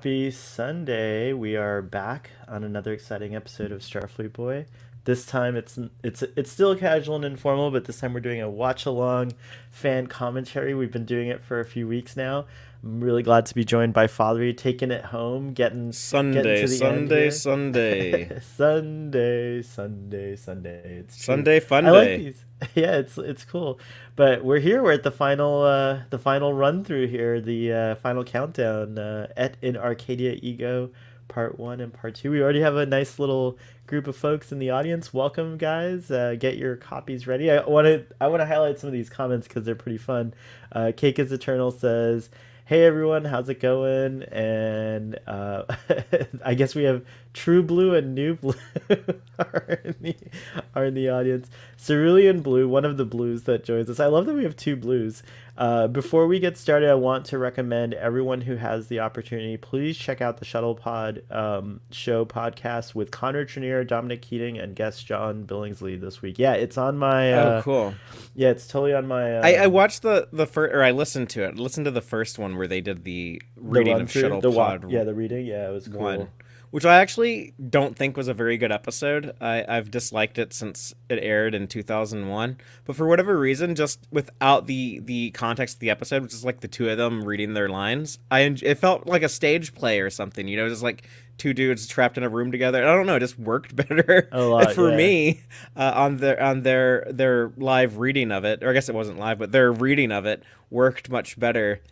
Happy Sunday. We are back on another exciting episode of Starfleet Boy. This time it's still casual and informal, but this time we're doing a watch along fan commentary. We've been doing it for a few weeks now. I'm really glad to be joined by Fatheree, taking it home, getting Sunday, to the end Sunday, here. Sunday. Sunday. It's true. Sunday fun I like day. these. Yeah, it's cool. But we're here. We're at the final run through here, the final countdown in Arcadia Ego, part one and part two. We already have a nice little group of folks in the audience. Welcome, guys. Get your copies ready. I want to highlight some of these comments because they're pretty fun. Cake is Eternal says, "Hey everyone, how's it going?" And I guess we have True Blue and New Blue are in the audience. Cerulean Blue, one of the blues that joins us. I love that we have two blues. Before we get started, I want to recommend everyone who has the opportunity, please check out the Shuttle Pod show podcast with Connor Trenier, Dominic Keating, and guest John Billingsley this week. Yeah, it's on my. Oh, cool. Yeah, it's totally on my. I watched the first, or I listened to it. Listened to the first one where they did the reading of Shuttle Pod. The reading. Yeah, it was cool. One, which I actually don't think was a very good episode. I've disliked it since it aired in 2001. But for whatever reason, just without the context of the episode, which is like the two of them reading their lines, it felt like a stage play or something, just like two dudes trapped in a room together. I don't know, it just worked better A lot, for yeah. me on their live reading of it. Or I guess it wasn't live, but their reading of it worked much better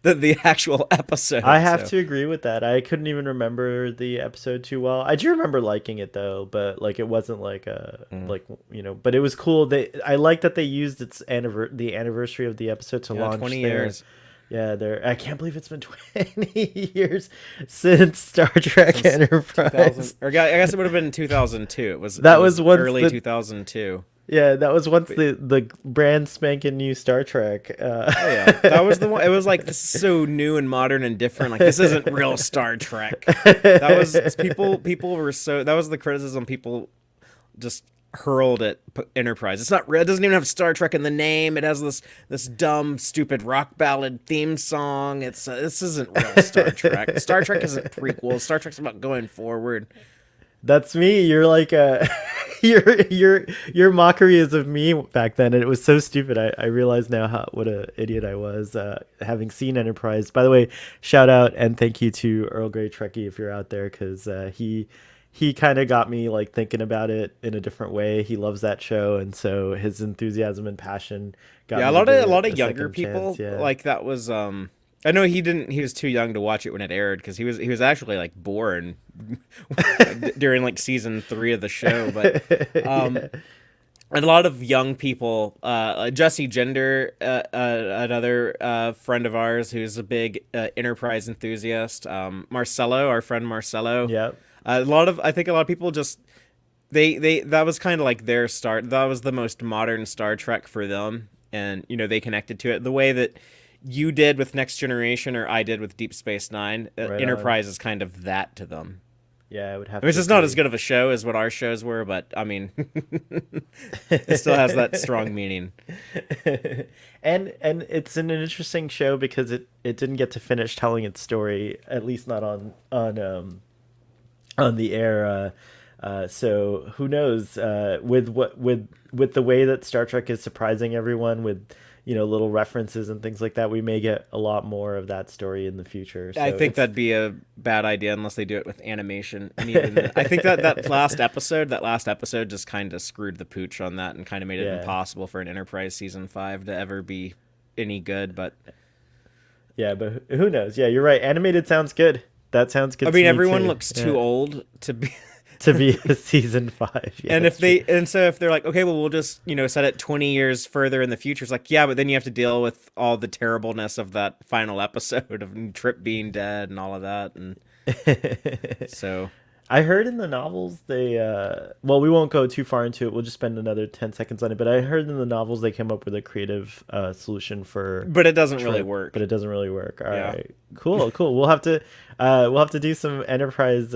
than the actual episode. I have to agree with that. I couldn't even remember the episode too well. I do remember liking it though, but like it wasn't like but it was cool. I like that they used the anniversary of the episode to launch 20 years. Yeah, I can't believe it's been 20 years since Star Trek Enterprise. Or I guess it would have been 2002. It was early 2002. Yeah, that was once the brand spanking new Star Trek. Oh yeah, that was the one. It was like, this is so new and modern and different. Like, this isn't real Star Trek. That was people were so. That was the criticism people just hurled at Enterprise. It's not real. It doesn't even have Star Trek in the name. It has this dumb, stupid rock ballad theme song. This isn't real Star Trek. Star Trek isn't prequel. Star Trek's about going forward. That's me. You're like your mockery is of me back then, and it was so stupid. I realize now what a idiot I was, having seen Enterprise. By the way, shout out and thank you to Earl Grey Trekkie if you're out there, because he kind of got me like thinking about it in a different way. He loves that show, and so his enthusiasm and passion got a me lot of a younger second people chance, yeah. like that was I know he was too young to watch it when it aired, because he was actually like born during like season 3 of the show, but Yeah. a lot of young people, Jesse Gender, another friend of ours who's a big Enterprise enthusiast, our friend Marcelo. Yep. I think a lot of people just they that was kind of like their start. That was the most modern Star Trek for them, and they connected to it the way that you did with Next Generation, or I did with Deep Space Nine. Right Enterprise on. is kind of that to them. Yeah, I would have I mean, to it's not agree. as good of a show as what our shows were, but I mean, it still has that strong meaning. and it's an interesting show because it didn't get to finish telling its story, at least not on the air. So who knows? With the way that Star Trek is surprising everyone with little references and things like that, we may get a lot more of that story in the future. So I think that'd be a bad idea unless they do it with animation. And even I think that last episode just kind of screwed the pooch on that and kind of made it impossible for an Enterprise season 5 to ever be any good. But yeah, but who knows? Yeah, you're right. Animated sounds good. That sounds good. I mean, to me everyone too. looks too old to be to be a season 5. Yeah, and that's true. if they're like, okay, well, we'll just set it 20 years further in the future, it's like, yeah, but then you have to deal with all the terribleness of that final episode of Trip being dead and all of that, and so I heard in the novels they well, we won't go too far into it. We'll just spend another 10 seconds on it. But I heard in the novels they came up with a creative solution for but it doesn't Trip, really work. But it doesn't really work. All Yeah. right. Cool. We'll have to do some Enterprise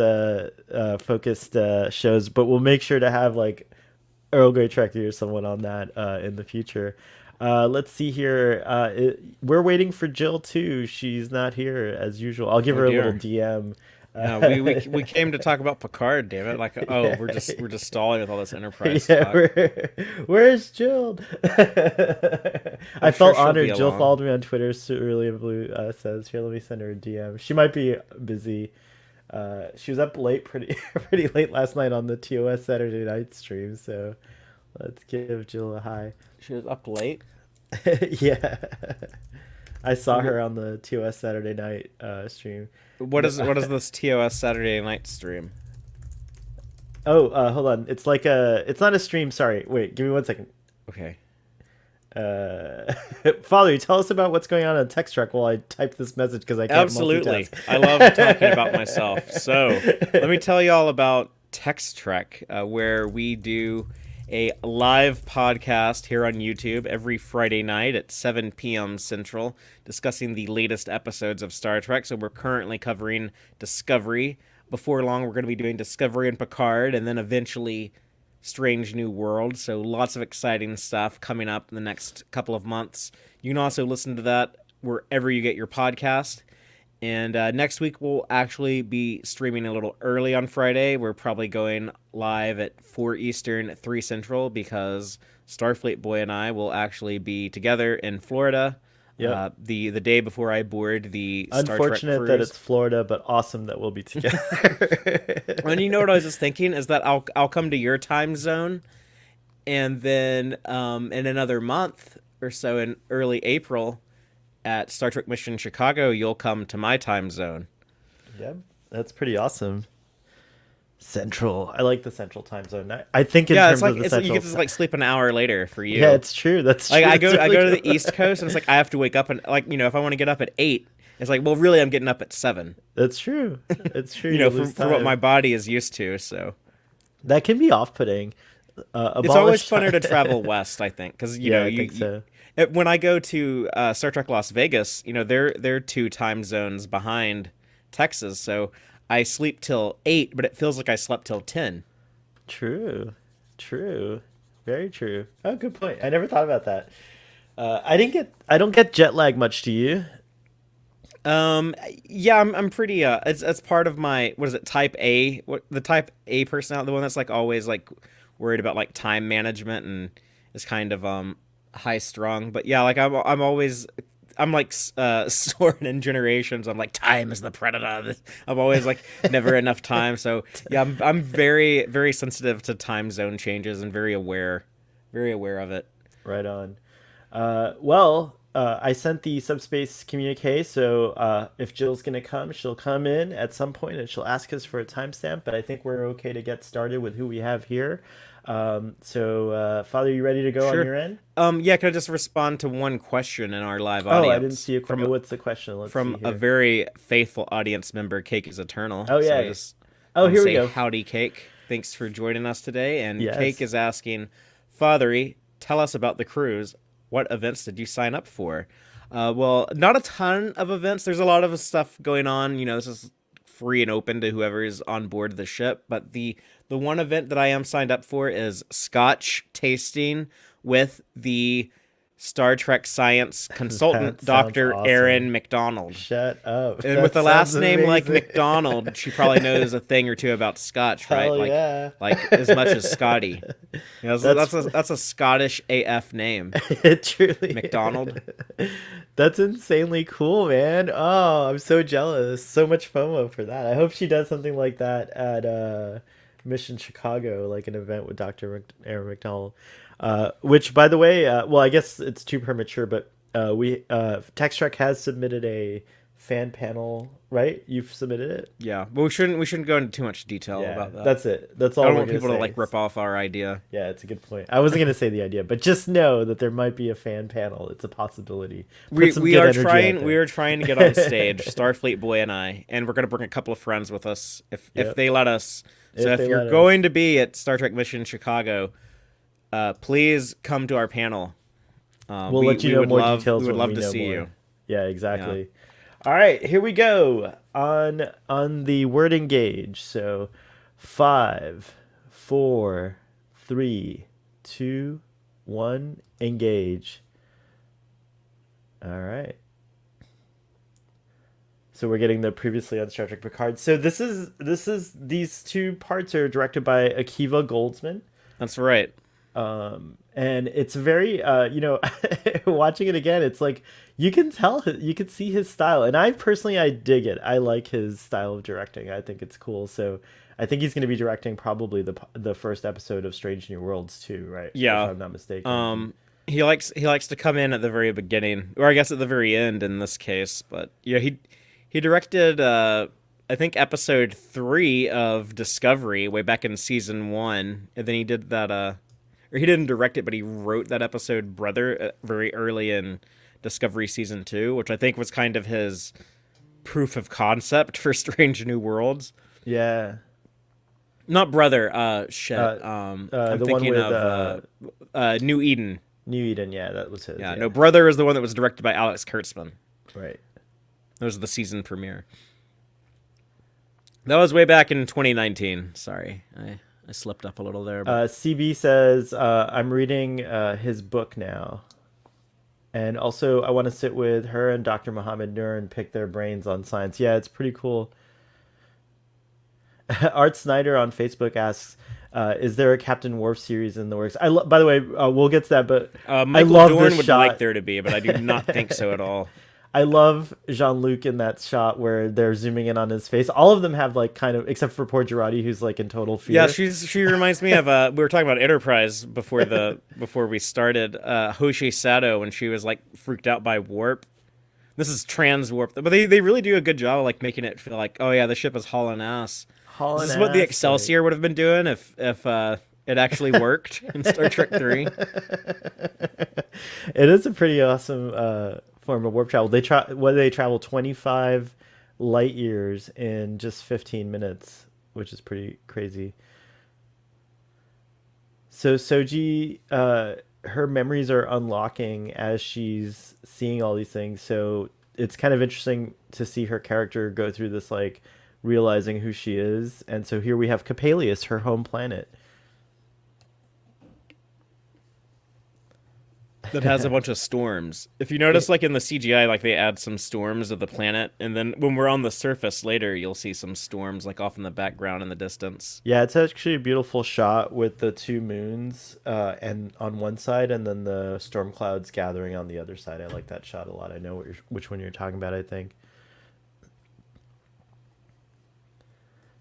focused shows, but we'll make sure to have like Earl Grey Trekkie or someone on that in the future. Let's see here. We're waiting for Jill too. She's not here as usual. I'll give Oh her a little dear. DM. Yeah, we came to talk about Picard, damn it. Like, oh, Yeah, we're just stalling with all this Enterprise yeah. talk. Where's Jill? I I'm sure felt she'll be honored. Jill along. followed me on Twitter. Cerulean Blue says, "Here, let me send her a DM." She might be busy. She was up late, pretty pretty late last night on the TOS Saturday night stream. So let's give Jill a hi. She was up late. Yeah, I saw Wh- her on the TOS Saturday night stream. what is this TOS Saturday night stream? Oh, hold on. It's like a. It's not a stream. Sorry. Wait. Give me 1 second. Okay. Uh, Father, tell us about what's going on Tex Trek while I type this message because I can't Absolutely. multitask. I love talking about myself. So let me tell you all about Tex Trek, where we do a live podcast here on YouTube every Friday night at 7 p.m. Central, discussing the latest episodes of Star Trek. So we're currently covering Discovery. Before long, we're going to be doing Discovery and Picard, and then eventually Strange New World. So lots of exciting stuff coming up in the next couple of months. You can also listen to that wherever you get your podcast. And next week we'll actually be streaming a little early on Friday. We're probably going live at 4 Eastern, 3 Central, because Starfleet Boy and I will actually be together in Florida Yep. the day before I board the Star Trek Unfortunate that it's cruise. Florida, but awesome that we'll be together. And you know what I was just thinking is that I'll come to your time zone, and then in another month or so, in early April, at Star Trek Mission Chicago, you'll come to my time zone. Yep. That's pretty awesome. Central. I like the Central time zone. I think in Yeah, it's terms like of the it's you Central. get to like sleep an hour later for you. Yeah, it's true. That's Like true. I It's go I really go to the good. East Coast, and it's like I have to wake up, and like if I want to get up at 8, it's like, well, really I'm getting up at 7. That's true. It's true. You You know, for lose for what time. my body is used to. So That can be off-putting. it's always Abolish funner to time. travel west, I think, because Yeah, I think so. when I go to Star Trek Las Vegas, they're 2 time zones behind Texas, so I sleep till 8, but it feels like I slept till 10. True. True. Very true. Oh, good point. I never thought about that. I don't get jet lag much, do you? Yeah, I'm pretty. It's part of my, what is it, Type A? What the Type A personality, the one that's like always like worried about like time management and is kind of high strung. But yeah, like I'm always. I'm like Soren in Generations. I'm like, time is the predator. I'm always like never enough time. So yeah, I'm very very sensitive to time zone changes and very aware of it. Right on. I sent the subspace communique, so if Jill's gonna come, she'll come in at some point and she'll ask us for a timestamp. But I think we're okay to get started with who we have here. Father, you ready to go on Sure. your end? Yeah, can I just respond to one question in our live Oh, I didn't audience see a from question. What's the question? Let's see from a here. very faithful audience member, Cake is Eternal. Oh So I yeah. just Oh, want to here we say go. howdy, Cake. Thanks for joining us today. And Cake Yes. is asking, Fathery, tell us about the cruise. What events did you sign up for? Well, not a ton of events. There's a lot of stuff going on. This is free and open to whoever is on board the ship. But the one event that I am signed up for is Scotch tasting with the Star Trek science That consultant, sounds Dr. Erin awesome. McDonald. Shut up. And with That the sounds last name like amazing. McDonald, she probably knows a thing or two about Scotch, right? Hell yeah. Like as much as Scotty. That's That's a Scottish AF name, it truly McDonald. is. That's insanely cool, man. Oh, I'm so jealous. So much FOMO for that. I hope she does something like that at Mission Chicago, like an event with Aaron McDonald. Which, by the way, I guess it's too premature, but we Tex Trek has submitted a fan panel, right? You've submitted it. Yeah, but we shouldn't go into too much detail Yeah, about that. that's it. That's all I don't we're want gonna people to say. like rip off our idea. Yeah, it's a good point. I wasn't gonna say the idea, but just know that there might be a fan panel. It's a possibility. Put some We good are energy out trying there. to get on stage, Starfleet Boy and I, and we're gonna bring a couple of friends with us if Yep. they let us. So If if they you're let us. going to be at Star Trek Mission Chicago, please come to our panel. We'll let you know more details we would when love we to know see more. you. Yeah, exactly. All right, here we go on the word engage. So, 5, 4, 3, 2, 1, engage. All right. So we're getting the previously on Star Trek Picard. So this is these two parts are directed by Akiva Goldsman. That's right. And it's very watching it again, it's like you can tell, you can see his style, and I dig it. I like his style of directing. I think it's cool. So I think he's going to be directing probably the first episode of Strange New Worlds too, right? Yeah. If I'm not mistaken. He likes to come in at the very beginning, or I guess at the very end in this case. But yeah, he directed I think episode 3 of Discovery way back in season 1, and then he did that or he didn't direct it, but he wrote that episode Brother very early in Discovery season 2, which I think was kind of his proof of concept for Strange New Worlds. Yeah. Not Brother, shit. I'm the one thinking with of New Eden. New Eden. Yeah, that was his. Yeah, no, Brother is the one that was directed by Alex Kurtzman. Right. That was the season premiere. That was way back in 2019. Sorry, I slipped up a little there. But... CB says, I'm reading his book now. And also, I want to sit with her and Dr. Mohammed Nur and pick their brains on science. Yeah, it's pretty cool. Art Snyder on Facebook asks, is there a Captain Worf series in the works? By the way, we'll get to that, but Michael I love Dorn this would shot. like there to be, but I do not think so at all. I love Jean-Luc in that shot where they're zooming in on his face. All of them have like kind of, except for poor Girardi, who's like in total fear. Yeah, she reminds me of we were talking about Enterprise before we started. Hoshi Sato, when she was like freaked out by warp. This is trans warp, but they really do a good job of like making it feel like, oh yeah, the ship is hauling ass. This is what the Excelsior would have been doing if it actually worked in Star Trek 3. It is a pretty awesome form of warp travel. They travel 25 light years in just 15 minutes, which is pretty crazy. So Soji, her memories are unlocking as she's seeing all these things. So it's kind of interesting to see her character go through this, like realizing who she is. And so here we have Capelius, her home planet. That has a bunch of storms. If you notice, like in the CGI, like they add some storms of the planet, and then when we're on the surface later, you'll see some storms like off in the background in the distance. Yeah, it's actually a beautiful shot with the two moons and on one side, and then the storm clouds gathering on the other side. I like that shot a lot. I know which one you're talking about, I think.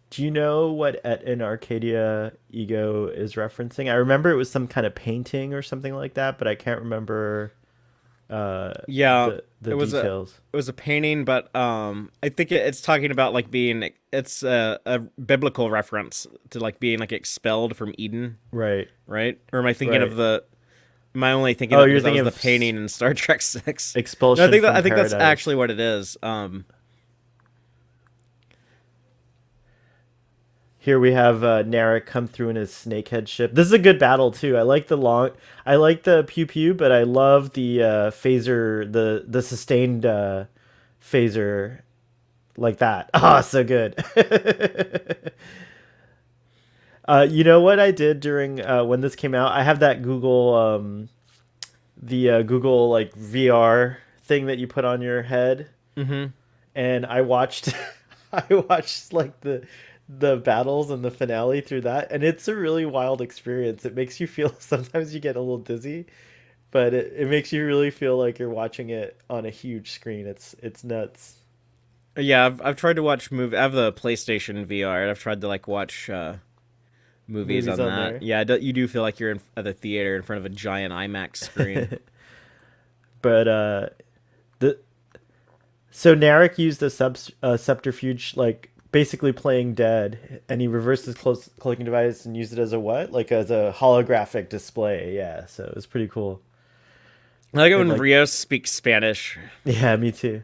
Do you know what in Arcadia Ego is referencing? I remember it was some kind of painting or something like that, but I can't remember the details. It was a painting, but I think it's talking about like it's a biblical reference to like being like expelled from Eden. Right. Right? Or am I thinking of the... Am I only thinking you're thinking of the painting in Star Trek 6? Expulsion No, I think that's actually what it is. Here we have Narek come through in his snakehead ship. This is a good battle too. I like the pew pew, but I love the phaser, the sustained phaser, like that. Oh, so good. You know what I did during when this came out? I have that Google, Google like VR thing that you put on your head, and I watched, like the battles and the finale through that, and it's a really wild experience. It makes you feel, sometimes you get a little dizzy, but it makes you really feel like you're watching it on a huge screen. It's nuts. Yeah, I've tried to watch I have the PlayStation VR, and I've tried to like watch movies on that. There. Yeah, you do feel like you're at the theater in front of a giant IMAX screen. But so Narek used a subterfuge, like basically playing dead, and he reversed his cloaking device and used it as a as a holographic display. Yeah, so it was pretty cool. I like it when Rios speaks Spanish. Yeah, me too.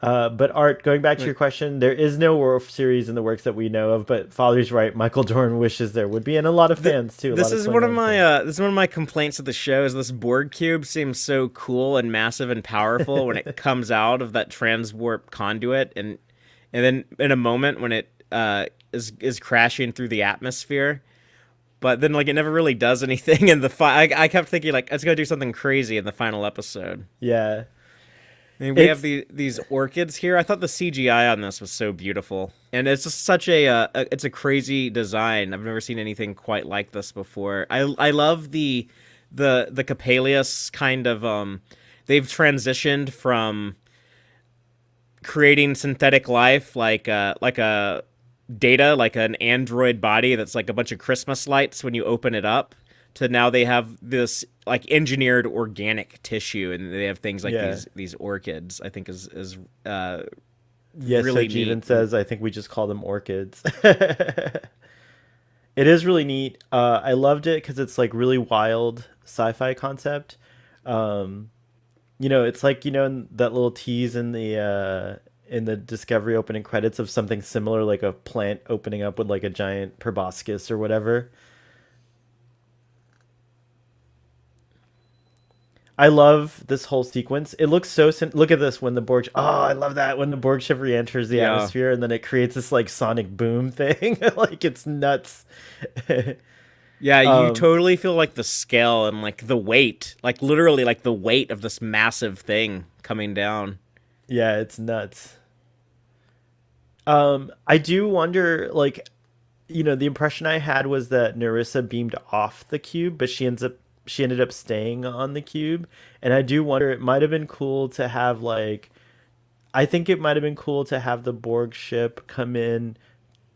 But Art, going back to your question, there is no Worf series in the works that we know of, but Father's right. Michael Dorn wishes there would be, and a lot of fans too. This is one of my complaints of the show. Is this Borg cube seems so cool and massive and powerful when it comes out of that transwarp conduit, and then in a moment when it is crashing through the atmosphere. but then like it never really does anything in the I kept thinking like it's gonna do something crazy in the final episode. Yeah. And we have It's these orchids here. I thought the CGI on this was so beautiful, and it's just such it's a crazy design. I've never seen anything quite like this before. I love the Capelius kind of they've transitioned from creating synthetic life like a data like an android body that's like a bunch of Christmas lights when you open it up to now they have this like engineered organic tissue and they have things like yeah. these orchids. I think is Yeah, so really Jeevan neat. says I think we just call them orchids. It is really neat. I loved it because it's like really wild sci-fi concept. Um, it's like in that little tease in the Discovery opening credits of something similar, like a plant opening up with like a giant proboscis or whatever. I love this whole sequence. It looks so. Look at this when the Borg. Oh, I love that when the Borg ship re-enters the Yeah. atmosphere and then it creates this like sonic boom thing. Like it's nuts. Yeah, you um, totally feel like the scale and like the weight, like literally like the weight of this massive thing coming down. yeah, it's nuts. I do wonder, like, the impression I had was that Narissa beamed off the cube, but she ended up staying on the cube, and I do wonder it might have been cool to have like I think it might have been cool to have the Borg ship come in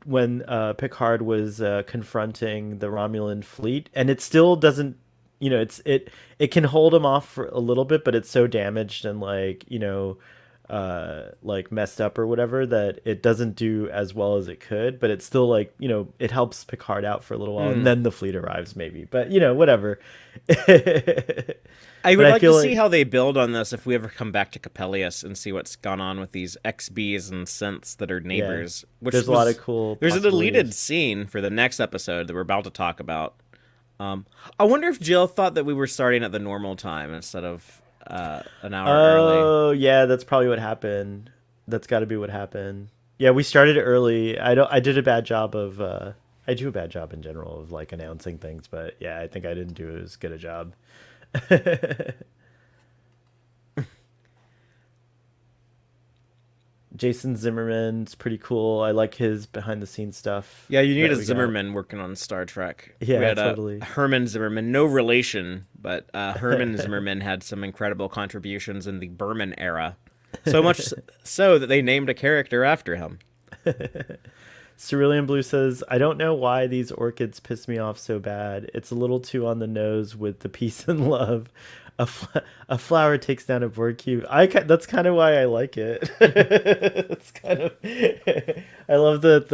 when Picard was confronting the Romulan fleet, and it still doesn't, it can hold him off for a little bit, but it's so damaged and like messed up or whatever that it doesn't do as well as it could. But it's still like it helps Picard out for a little while, and Mm. then the fleet arrives maybe. But whatever. I But would I like to feel see like how they build on this if we ever come back to Capellius and see what's gone on with these XBs and synths that are yeah, neighbors. Which there's a lot of was cool there's a deleted possibilities. scene for the next episode that we're about to talk about. I wonder if Jill thought that we were starting at the normal time instead of an hour early. Oh, yeah, that's probably what happened. That's got to be what happened. Yeah, we started early. I did a bad job of I do a bad job in general of like announcing things, but yeah, I think I didn't do as good a job. Jason Zimmerman's pretty cool. I like his behind the scenes stuff Yeah, you need that a we got. Zimmerman working on Star Trek. We Yeah, had a totally. Herman Zimmerman, no relation, but Herman Zimmerman had some incredible contributions in the Berman era. So much so that they named a character after him. Cerulean Blue says, I don't know why these orchids piss me off so bad. It's a little too on the nose with the peace and love. A flower takes down a bird cube. That's kind of why I like it. It's kind of I love that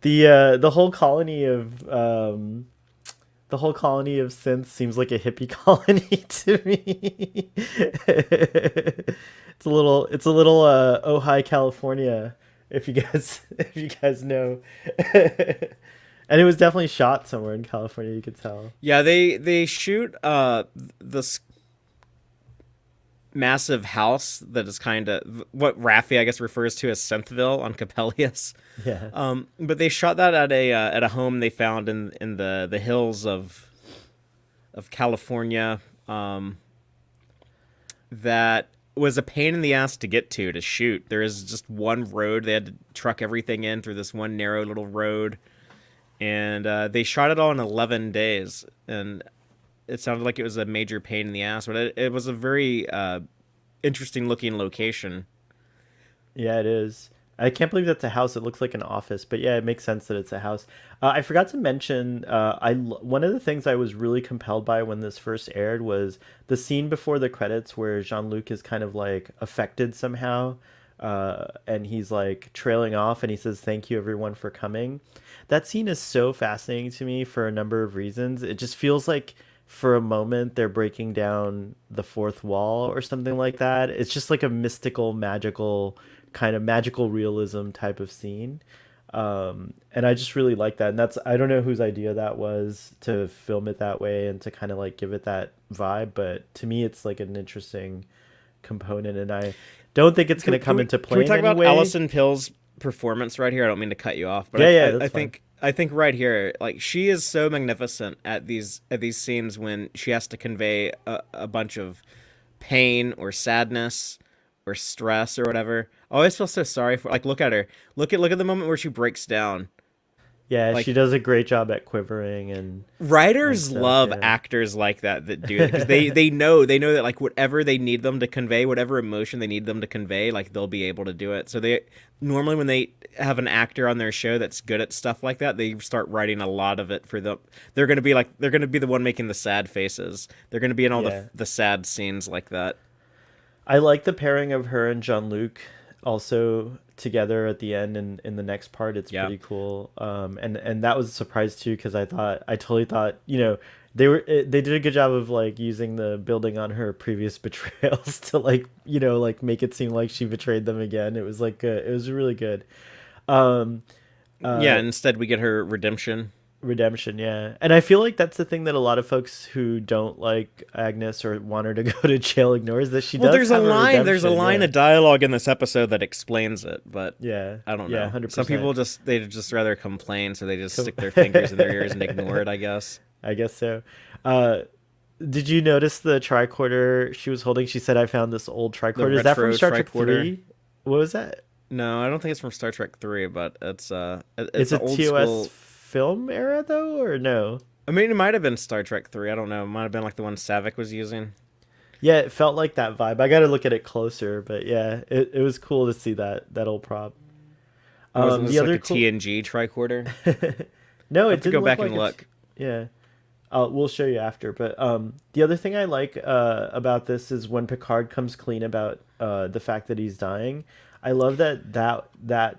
the whole colony of the whole colony of synths seems like a hippie colony to me. It's a little Ojai, California, if you guys if you guys know. And it was definitely shot somewhere in California, you could tell. Yeah, they shoot this massive house that is kind of what Raffi I guess refers to as Synthville on Capellius. Yeah. But they shot that at a home they found in the hills of California. That was a pain in the ass to get to shoot. There is just one road. They had to truck everything in through this one narrow little road, and they shot it all in 11 days. And it sounded like it was a major pain in the ass, but it was a very interesting looking location. Yeah, it is. I can't believe that's a house. It looks like an office, but yeah, it makes sense that it's a house. I forgot to mention, one of the things I was really compelled by when this first aired was the scene before the credits where Jean-Luc is kind of like affected somehow, and he's like trailing off, and he says, "Thank you, everyone, for coming." That scene is so fascinating to me for a number of reasons. It just feels like for a moment they're breaking down the fourth wall or something like that. It's just like a mystical, magical kind of magical realism type of scene. And I just really like that. And I don't know whose idea that was to film it that way and to kind of like give it that vibe. But to me, it's like an interesting component. And I don't think it's going to come into Can we play in talk any about way. Alison Pill's performance right here? I don't mean to cut you off, but Yeah, yeah, I that's fine. think I think right here, like she is so magnificent at these scenes when she has to convey a bunch of pain or sadness or stress or whatever. I always feel so sorry for, like, look at her. Look at the moment where she breaks down. Yeah, she Like, does a great job at quivering and writers stuff. love Yeah. actors like that do it because they know that like whatever they need them to convey, whatever emotion they need them to convey, like they'll be able to do it. So they normally when they have an actor on their show that's good at stuff like that, they start writing a lot of it for them. They're gonna be the one making the sad faces. They're gonna be in all Yeah. the sad scenes like that. I like the pairing of her and Jean-Luc also together at the end and in the next part. It's Yeah. pretty cool. And that was a surprise too because I totally thought, they did a good job of like using the building on her previous betrayals to like, like make it seem like she betrayed them again. It was like it was really good. Um Yeah, uh instead we get her redemption. Redemption, yeah. And I feel like that's the thing that a lot of folks who don't like Agnes or want her to go to jail ignores that she Well, does have a there's a redemption. line Yeah. of dialogue in this episode that explains it, but Yeah. I don't Yeah, know. Some 100%. people they just rather complain, so they just stick their fingers in their ears and ignore it, I guess. I guess so. Uh, did you notice the tricorder she was holding? She said, "I found this old The tricorder." Is that from retro Star Trek tricorder. 3? What was that? No, I don't think it's from Star Trek 3, but it's It's an a old TOS school. film era though, or no? I mean, it might have been Star Trek 3. I don't know. It might have been like the one Savick was using. Yeah, it felt like that vibe. I got to look at it closer, but yeah, it was cool to see that old prop. Wasn't The this like other a cool. TNG tricorder? No, I it have to go didn't look back like and it. look. Yeah. We'll show you after. But the other thing I like about this is when Picard comes clean about the fact that he's dying. I love that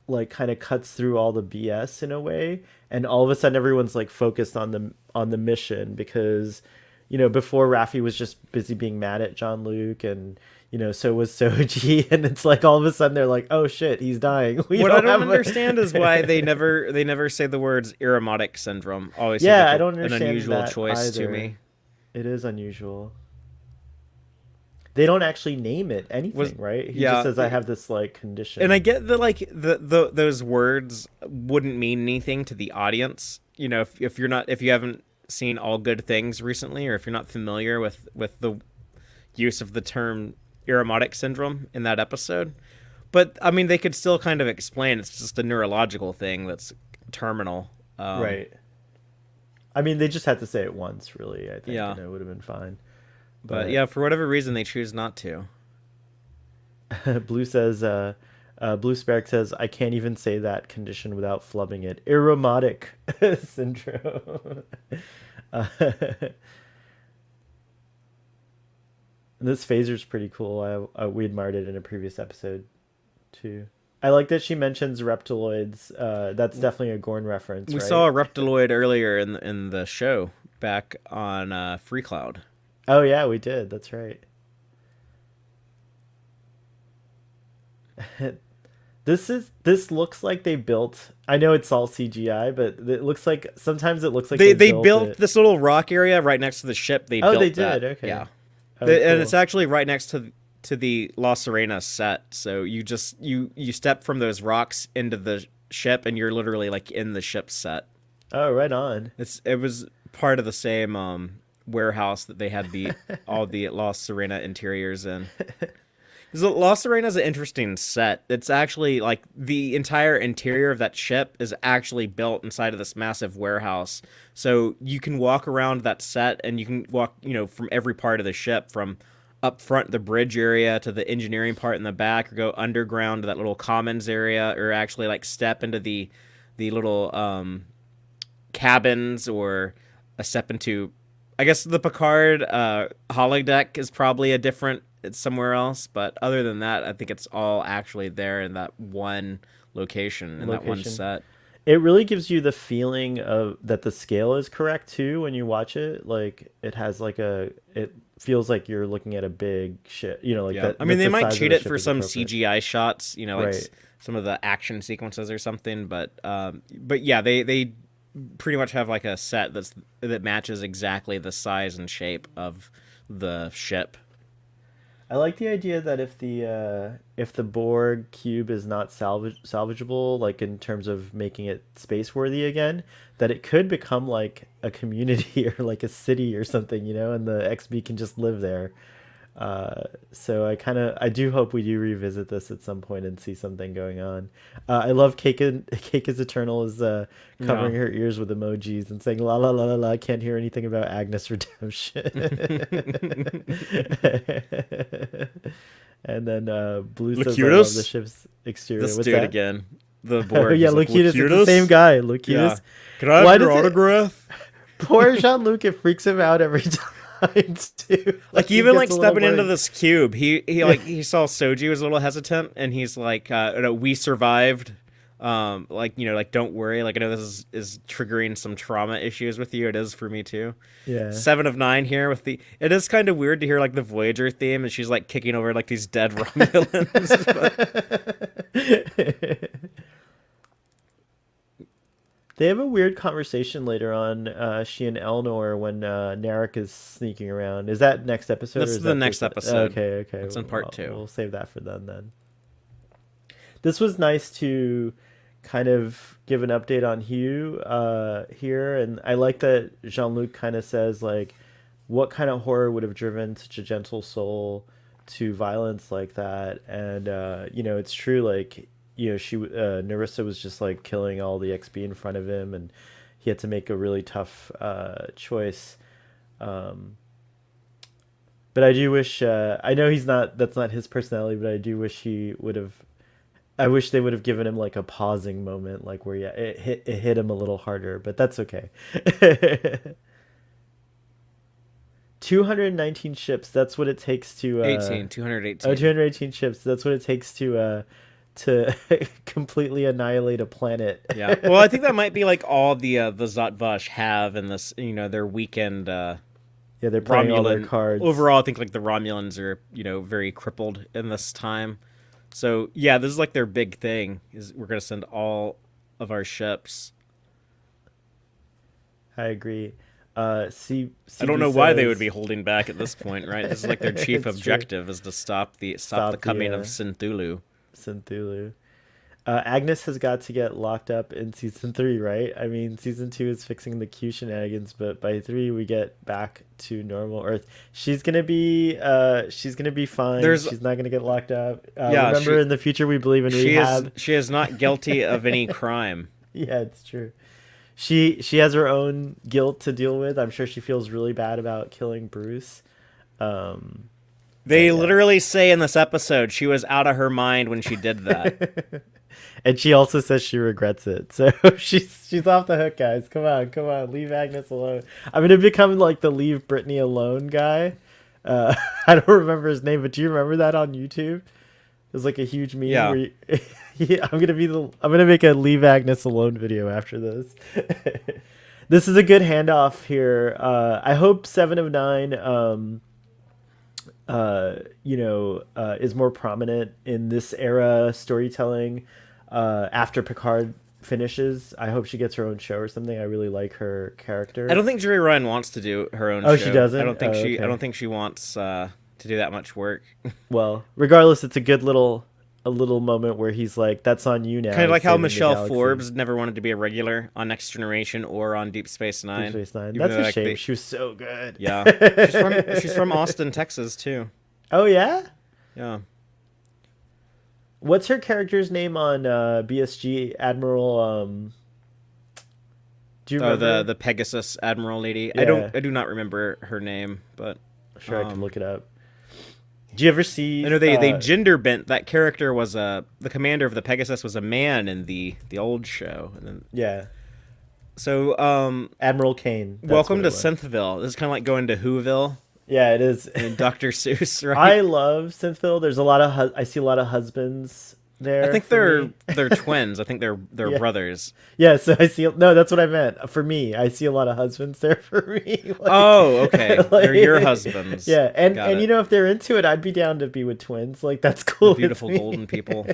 like kind of cuts through all the BS in a way, and all of a sudden everyone's like focused on the mission because before Raffi was just busy being mad at Jean-Luc and so was Soji and it's like all of a sudden they're like, oh shit, he's dying. We What I don't don't have understand is why they never say the words Ironic syndrome. Always seems Yeah, like I don't an understand unusual that choice to either. me. It is unusual. They don't actually name it Was anything, right? He just yeah, says I have this like and I condition. get that like the those words wouldn't mean anything to the audience. You know, if you're not if you haven't seen All Good Things recently, or if you're not familiar with the use of the term Ironic syndrome in that episode. But I mean, they could still kind of explain it's just a neurological thing that's terminal. Right. I mean, they just had to say it once, really, I think, Yeah, and it would have been fine. but But yeah, for whatever reason, they choose not to. Blue says, Blue Spark says, I can't even say that condition without flubbing it. Aromatic syndrome. uh, this phaser's pretty cool. We admired it in a previous episode, too. I like that she mentions reptiloids. That's definitely a Gorn reference, We right? saw a reptiloid earlier in the show back on Free Cloud. Oh yeah, we did. That's right. This looks like they built. I know it's all CGI, but it looks like sometimes it looks like they They built built it. this little rock area right next to the ship. They Oh, they built did. that. Okay. Yeah, Oh, And it's cool. actually right next to the La Serena set. So you just you step from those rocks into the ship, and you're literally like in the ship set. Oh, right on. It was part of the same warehouse that they had the all the La Serena interiors in. So La Serena is an interesting set. It's actually like the entire interior of that ship is actually built inside of this massive warehouse. So you can walk around that set and you can walk, from every part of the ship, from up front, the bridge area, to the engineering part in the back, or go underground to that little commons area, or actually like step into the little cabins, or a step into, I guess, the Picard holodeck is probably a different, it's somewhere else, but other than that, I think it's all actually there in that one location, in that one Location. set. It really gives you the feeling of that the scale is correct too when you watch it. Like it has like it feels like you're looking at a big ship. Like Yeah, that. I mean, That they the might size of cheat the it ship for is some appropriate. CGI shots, like Right. some of the action sequences or something, but yeah, they pretty much have like a set that matches exactly the size and shape of the ship. I like the idea that if the Borg cube is not salvageable, like in terms of making it space worthy again, that it could become like a community or like a city or something, you know, and the XB can just live there. So I do hope we do revisit this at some point and see something going on. I love Cake is Eternal is Yeah. covering her ears with emojis and saying la la la la la. I can't hear anything about Agnes redemption. And then Blue says I love the Locutus? ship's exterior. Let's What's do it that? again. The Oh Borg. yeah, He's like, Locutus. It's the Locutus? same guy. Yeah. Locutus. Can I Why have your does it? autograph? Poor Jean Luc. It freaks him out every time too. Like He even gets like a little stepping into worried. this cube, he like he saw Soji was a little hesitant, and he's like, we survived. Like like don't worry. Like I know this is triggering some trauma issues with you. It is for me too. Yeah. 7 of 9 here with the. It is kind of weird to hear like the Voyager theme, and she's like kicking over like these dead Romulans. They have a weird conversation later on, she and Elnor, when Narek is sneaking around. Is that next episode? That's or is the that next just... episode. Okay, okay. That's in part 2. We'll save that for then. This was nice to kind of give an update on Hugh here, and I like that Jean-Luc kind of says, like, what kind of horror would have driven such a gentle soul to violence like that? And, it's true, like, Narissa was just like killing all the XP in front of him, and he had to make a really tough choice. Um, but I do wish I know that's not his personality, but I do wish he would have. I wish they would have given him like a pausing moment, like where it hit him a little harder, but that's okay. 219 ships. That's what it takes to 218. 218 ships. That's what it takes to completely annihilate a planet. Yeah. Well, I think that might be like all the Zot Vash have in this, their weekend Yeah, they're playing all their cards. Overall, I think like the Romulans are, very crippled in this time. So, yeah, this is like their big thing is we're going to send all of our ships. I agree. CB I don't know why they says- would be holding back at this point, right? This is like their chief It's objective is to stop the coming of Synthulu. Synthulu. Agnes has got to get locked up in season 3, right? I mean, season 2 is fixing the Q shenanigans, but by 3 we get back to normal Earth. She's gonna be fine. She's not gonna get locked up. Remember, in the future we believe in rehab. She is not guilty of any crime. Yeah, it's true. She has her own guilt to deal with. I'm sure she feels really bad about killing Bruce. They literally say in this episode she was out of her mind when she did that. And she also says she regrets it. So she's off the hook, guys. Come on, leave Agnes alone. I'm gonna become like the leave Brittany alone guy. I don't remember his name, but do you remember that on YouTube? It was like a huge meme. Yeah. Where I'm gonna make a leave Agnes alone video after this. This is a good handoff here. I hope 7 of 9 is more prominent in this era storytelling after Picard finishes. I hope she gets her own show or something. I really like her character. I don't think Jerry Ryan wants to do her own show. Oh, she doesn't? I don't think Okay. I don't think she wants to do that much work. Well, regardless, it's a good little moment where he's like, "That's on you now." Kind of like how saving the Michelle galaxy." Forbes never wanted to be a regular on Next Generation or on Deep Space Nine. Deep Space Nine. Even That's though, a like, shame. they- She was so good. Yeah, she's from Austin, Texas too. Oh yeah. Yeah. What's her character's name on BSG? Admiral. Do you Oh, remember? the Pegasus Admiral lady. Yeah. I do not remember her name, but Sure, I can look it up. Do you ever see? I know they gender bent that character was the commander of the Pegasus was a man in the old show, and then Yeah, so Admiral Kane. That's welcome what to it was. Synthville. This is kind of like going to Whoville Yeah, it is. and Dr. Seuss, right? I love Synthville. There's a lot of I see a lot of husbands there. I think for me. they're twins. I think they're Yeah. brothers. Yeah, so I see. No, that's what I meant. For me, I see a lot of husbands there for me. Like, Oh, okay. like- They're your husbands. Yeah, and Got it. if they're into it, I'd be down to be with twins. Like that's cool. with Beautiful me. golden people.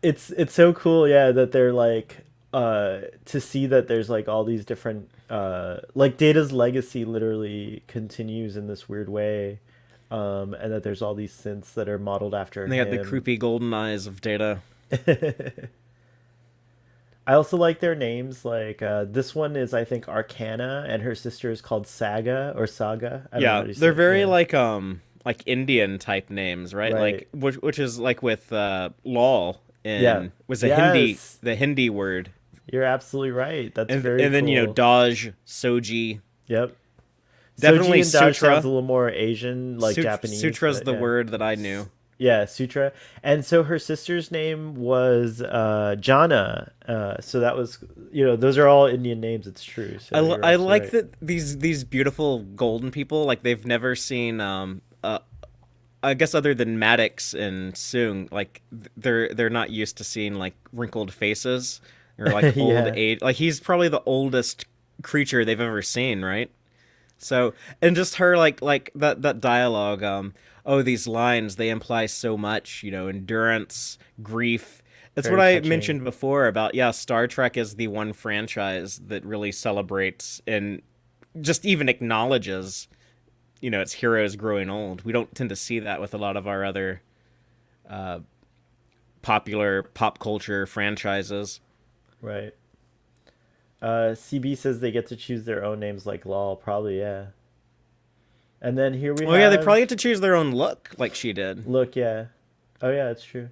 It's so cool. Yeah, that they're like to see that there's like all these different like Data's legacy literally continues in this weird way, and that there's all these synths that are modeled after And they got the him. creepy golden eyes of Data. I also like their names. Like this one is I think Arcana, and her sister is called Saga or Saga. I don't know how Yeah, to say they're it. very Yeah, like Indian type names, right? right. Like which is like with lol Yeah. in was Yes, the Hindi word. you're absolutely right. That's very And then cool. Daj, Soji, Yep. Soji definitely and Dodge sounds a Sutra. little more Asian, like Japanese, Sutra's but the yeah. word that I knew. Yeah, Sutra. And so her sister's name was Jana. So that was, those are all Indian names. It's true. So you're I absolutely like right. that these beautiful golden people, like they've never seen I guess other than Maddox and Soong, like they're not used to seeing like wrinkled faces or like old Yeah, age. Like he's probably the oldest creature they've ever seen, right? So, and just her like that dialogue, oh, these lines, they imply so much, endurance, grief. It's what very I touching. mentioned before about, yeah, Star Trek is the one franchise that really celebrates and just even acknowledges, its heroes growing old. We don't tend to see that with a lot of our other popular pop culture franchises. Right. CB says they get to choose their own names like LOL. Probably, yeah. And then here we Oh yeah, they have, probably get to choose their own look like she did. look, yeah. Oh, yeah, it's true.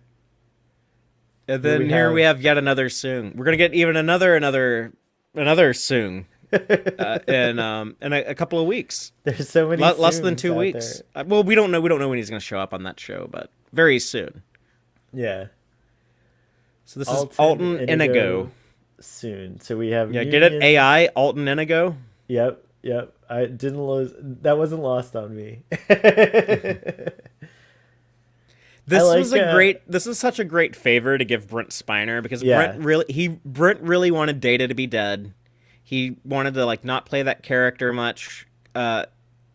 And Here we then here we have, have yet another Soong. We're gonna get even another Soong in a couple of weeks. there's so many Less than Soongs two out weeks. there. Well, we don't know when he's gonna show up on that show, but very soon. Yeah. So this is Alton Alton Inigo. Inigo soon. So we have Yeah, get it? Union. AI Alton Inigo. Yep, yep. I didn't lose. That wasn't lost on me. I This was like. a great. This is such a great favor to give Brent Spiner because Yeah, Brent really wanted Data to be dead. He wanted to like not play that character much.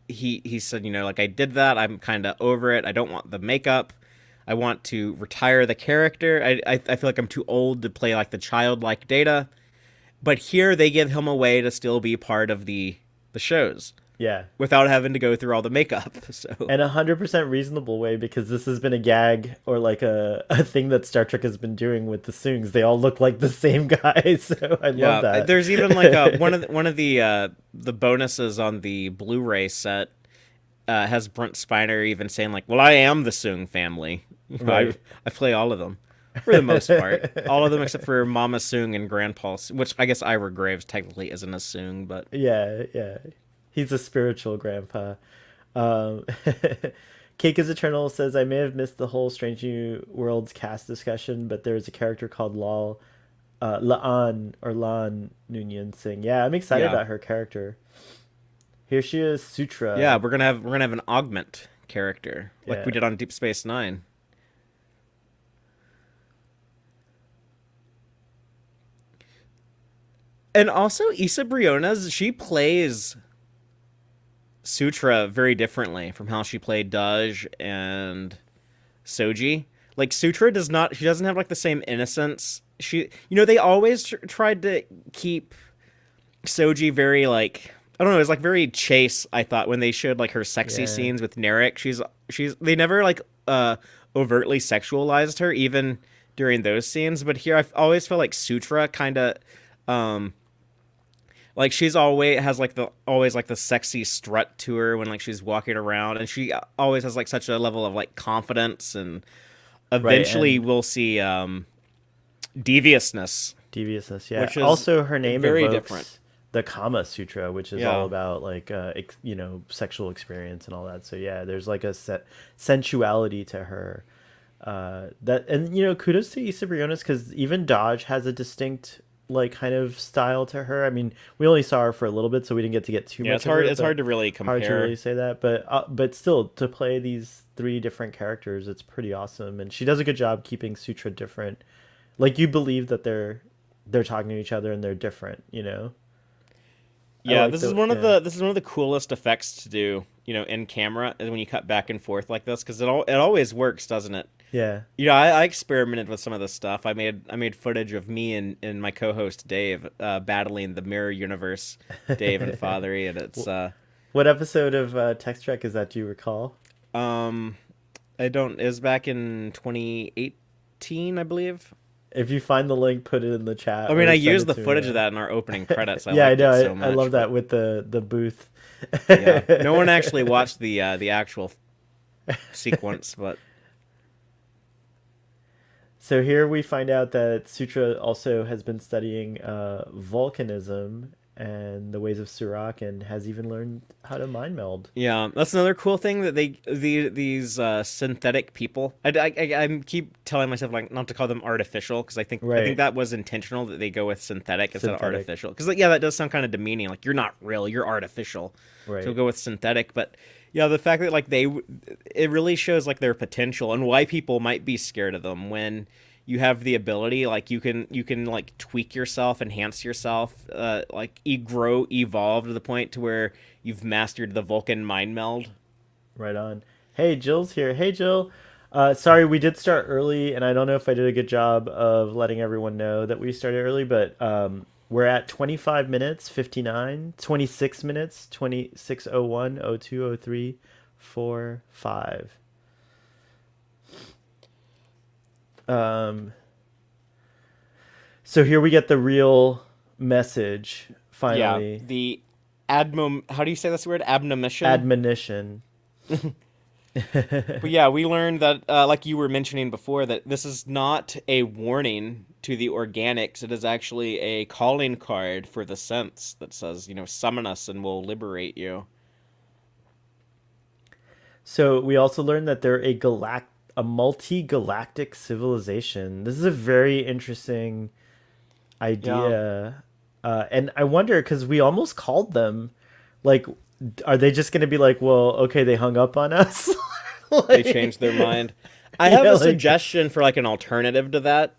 He said, like I did that. I'm kind of over it. I don't want the makeup. I want to retire the character. I feel like I'm too old to play like the childlike Data. But here they give him a way to still be part of the shows yeah, without having to go through all the makeup. So and 100% reasonable way because this has been a gag or like a thing that Star Trek has been doing with the Soongs. They all look like the same guy, so I love yeah, that. there's even like one of the bonuses on the Blu-ray set has Brent Spiner even saying like, "Well, I am the Soong family. Right. I play all of them for the most part, all of them except for Mama Soong and Grandpa, which I guess Ira Graves technically isn't a Soong, but Yeah, yeah. He's a spiritual grandpa. Um, Cake is Eternal says, I may have missed the whole Strange New Worlds cast discussion, but there's a character called Laan or Lan Noonien Singh. Yeah, I'm excited yeah, about her character. Here she is, yeah, Sutra. we're gonna have an augment character like we Yeah. did on Deep Space Nine. And also Issa Briones, she plays Sutra very differently from how she played Daj and Soji. Like Sutra does not she doesn't have like the same innocence. She they always tried to keep Soji very like I don't know, it was like very chase, I thought, when they showed like her sexy Yeah. scenes with Narek. She's they never like overtly sexualized her even during those scenes, but here I always feel like Sutra kind of um like she's always has like the always like the sexy strut to her when like she's walking around, and she always has like such a level of like confidence, and Right, eventually and we'll see deviousness, deviousness, yeah. which is Also, her name very different. evokes the Kama Sutra, which is all Yeah. about like sexual experience and all that. So yeah, there's like a sensuality to her. That and kudos to Issa Briones because even Dodge has a distinct like kind of style to her. I mean, we only saw her for a little bit, so we didn't get to get too Yeah, much it's of hard. her. It's But hard to really hard to really compare. say that. But still, to play these three different characters, it's pretty awesome, and she does a good job keeping Sutra different. Like you believe that they're talking to each other and they're different. I Yeah, like the this is one of the coolest effects to do in camera and when you cut back and forth like this, because it always works, doesn't it? Yeah. I experimented with some of this stuff. I made footage of me and my co-host Dave battling the mirror universe, Dave and Fatheree, and it's What episode of Tex Trek is that? Do you recall? um I don't. It was back in 2018, I believe. If you find the link, put it in the chat. I mean, or I send used it the to me, footage yeah. of that in our opening credits. I Yeah, I liked know. it so I much. love that with the booth. Yeah, no one actually watched the actual sequence, but So here we find out that Sutra also has been studying volcanism and the ways of Surak, and has even learned how to mind meld. yeah, that's another cool thing that these synthetic people. I keep telling myself like not to call them artificial because I think Right. that was intentional that they go with synthetic instead of Synthetic. artificial because yeah, that does sound kind of demeaning. Like you're not real, you're artificial. So Right. go with synthetic, but yeah, the fact that like it really shows like their potential and why people might be scared of them when you have the ability like you can like tweak yourself, enhance yourself, like evolve to the point to where you've mastered the Vulcan mind meld. Right on. Hey, Jill's here. Hey, Jill. Sorry, we did start early, and I don't know if I did a good job of letting everyone know that we started early, but we're at 25 minutes, 59, 26 minutes, 26:01, 02, 03, 4, 5. So here we get the real message, Yeah, finally. the admom. How do you say this word? Admonition. Admonition. But yeah, we learned that, like you were mentioning before, that this is not a warning to the organics. It is actually a calling card for the synths that says, summon us and we'll liberate you. So we also learned that they're a multi-galactic civilization. This is a very interesting Yeah, idea, and I wonder because we almost called them, like, are they just gonna be like, well, okay, they hung up on us, they changed their like, mind. I have yeah, a like, suggestion for like an alternative to that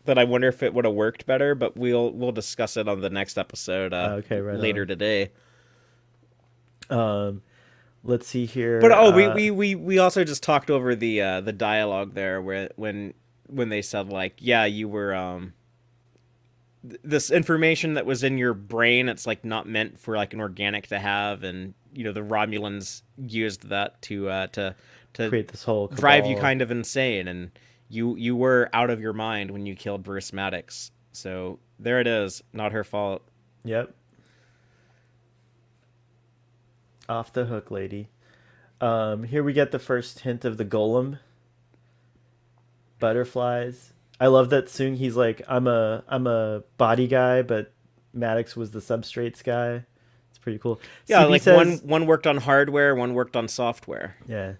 I wonder if it would have worked better, but we'll discuss it on the next episode okay, right later on. today. Um, let's see But here. oh, we also just talked over the dialogue there where when they said like, yeah, you were this information that was in your brain, it's like not meant for like an organic to have, and the Romulans used that to Create this whole drive you cabal. kind of insane, and you were out of your mind when you killed Bruce Maddox. So there it is, not her fault. Yep, off the hook, lady. Here we get the first hint of the golem butterflies. I love that soon he's like, I'm a body guy, but Maddox was the substrates guy. It's pretty cool. Yeah, CB like one says, one worked on hardware, one worked on software. yeah.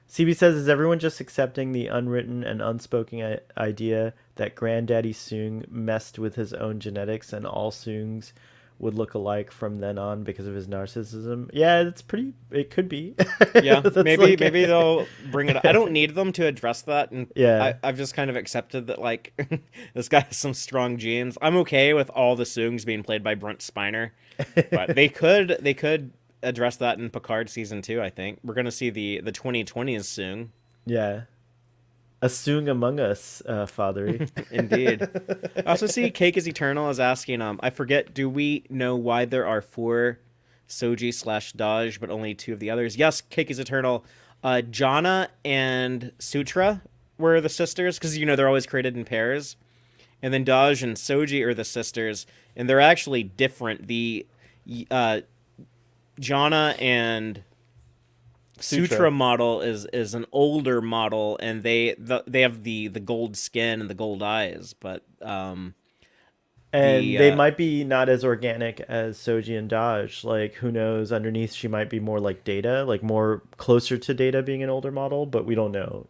CB says, is everyone just accepting the unwritten and unspoken idea that Granddaddy Soong messed with his own genetics and all Soongs would look alike from then on because of his narcissism? Yeah, it's pretty. It could be. Yeah, That's maybe like, maybe they'll bring it up. I don't need them to address that, and yeah. I've just kind of accepted that like this guy has some strong genes. I'm okay with all the Soongs being played by Brent Spiner, but they could address that in Picard season 2. I think we're gonna see the 2020s Soong. Yeah. A Soong among us, Fathery. Indeed. I also see Cake is Eternal is asking, I forget, do we know why there are 4 Soji/Daj, but only 2 of the others? Yes, Cake is Eternal. Jana and Sutra were the sisters, because, they're always created in pairs. And then Daj and Soji are the sisters, and they're actually different. The Jana and Sutra model is an older model, and they have the gold skin and the gold eyes, but And the they might be not as organic as Soji and Dodge. Like, who knows? Underneath, she might be more like Data, like more closer to Data being an older model, but we don't know.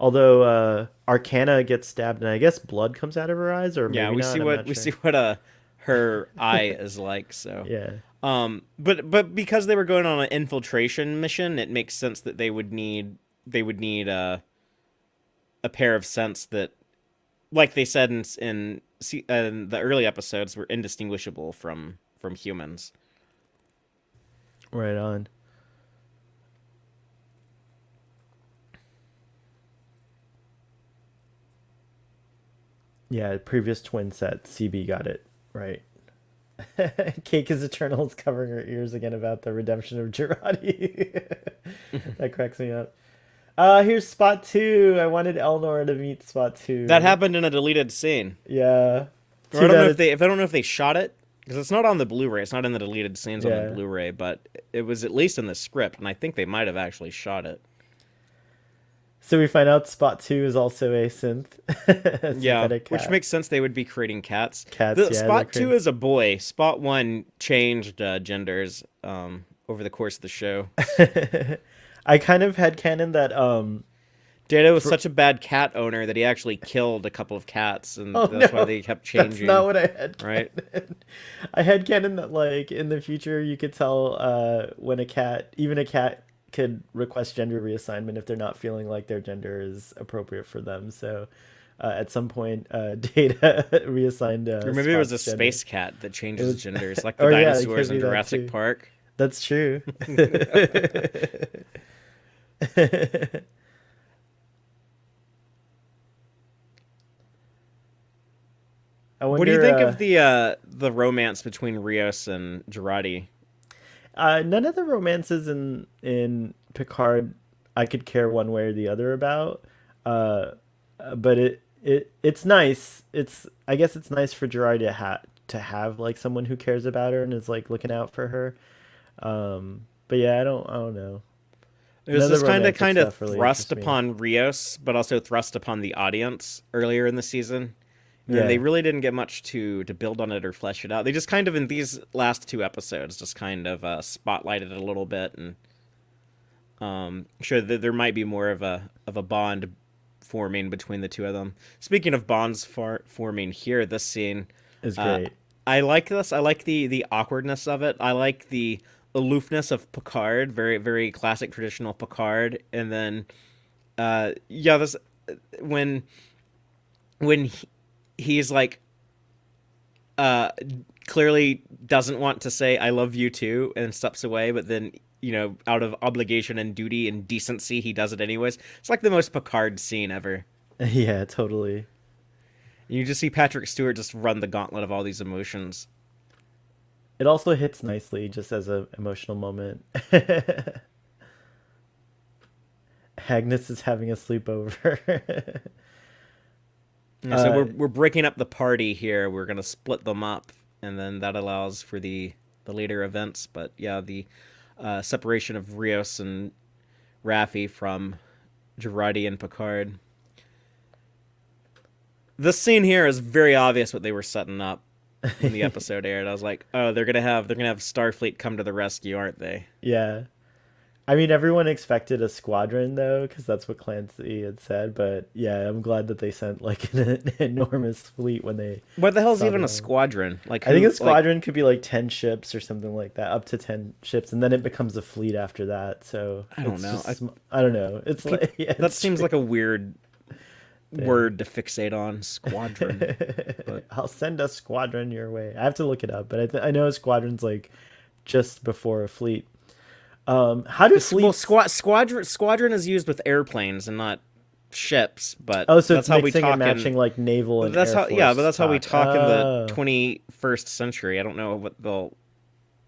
Although Arcana gets stabbed, and I guess blood comes out of her eyes, or yeah, maybe we not. see I'm what not we sure. see what her eye is like. So Yeah. but because they were going on an infiltration mission, it makes sense that they would need a pair of scents that, like they said in the early episodes, were indistinguishable from humans. Right on. Yeah, previous twin set, CB got it right. Cake is Eternal is covering her ears again about the redemption of Girardi. That cracks me up. Here's Spot 2. I wanted Elnor to meet Spot That 2. happened in a deleted scene. Yeah. Or I Too don't know bad if they, if I don't know if they shot it because it's not on the Blu-ray. It's not in the deleted scenes on the yeah. Blu-ray, but it was at least in the script, and I think they might have actually shot it. So we find out Spot 2 is also a synth. A Yeah, synthetic cat. which makes sense. They would be creating cats. Cats, The yeah. Spot 2 is a boy. Spot 1 changed genders over the course of the show. I kind of had canon that Data was such a bad cat owner that he actually killed a couple of cats, and oh, that's no. why they kept changing. That's not what I had. Right? I had canon that like in the future you could tell when even a cat could request gender reassignment if they're not feeling like their gender is appropriate for them. So at some point, Data reassigned. Or maybe it was a Spot's gender. space cat that changes genders, like the Or, yeah, it dinosaurs could in be that Jurassic too. Park. That's true. I wonder, What do you think of the romance between Rios and Girardi? none of the romances in Picard I could care one way or the other about. Uh, but it's nice. I guess it's nice for Gerard to have like someone who cares about her and is like looking out for her. But yeah, I don't know. It None was of this the kind of romantic stuff really thrust interests me. upon Rios, but also thrust upon the audience earlier in the season. And Yeah, they really didn't get much to build on it or flesh it out. They just kind of in these last two episodes just kind of spotlighted it a little bit and sure that there might be more of a bond forming between the two of them. Speaking of bonds forming here, this scene, is uh, great. I like this. I like the awkwardness of it. I like the aloofness of Picard, very very classic traditional Picard, and then yeah, this when he's like uh clearly doesn't want to say I love you too and steps away, but then out of obligation and duty and decency he does it anyways. It's like the most Picard scene ever. Yeah, totally. You just see Patrick Stewart just run the gauntlet of all these emotions. It also hits nicely just as an emotional moment. Agnes is having a sleepover. Yeah, so we're breaking up the party here. We're gonna split them up, and then that allows for the later events. But yeah, the separation of Rios and Raffi from Girardi and Picard. This scene here is very obvious what they were setting up when the episode aired. I was like, oh, they're gonna have Starfleet come to the rescue, aren't they? Yeah. I mean, everyone expected a squadron though, because that's what Clancy had said. But yeah, I'm glad that they sent like an enormous fleet when they What the hell's saw even the. a squadron? Like I think who? a squadron could be like 10 ships or something like that, up to 10 ships, and then it becomes a fleet after that. So I don't it's know. just I don't know. It's like yeah, That it's seems true. like a weird word to fixate on. Squadron. But I'll send a squadron your way. I have to look it up, but I know a squadron's like just before a fleet. How do well, fleets? squadron is used with airplanes and not ships. But Oh, so that's it's how we mixing talk and matching like naval and that's Air how yeah, Force but that's how we talk in the Oh. 21st century. I don't know what they'll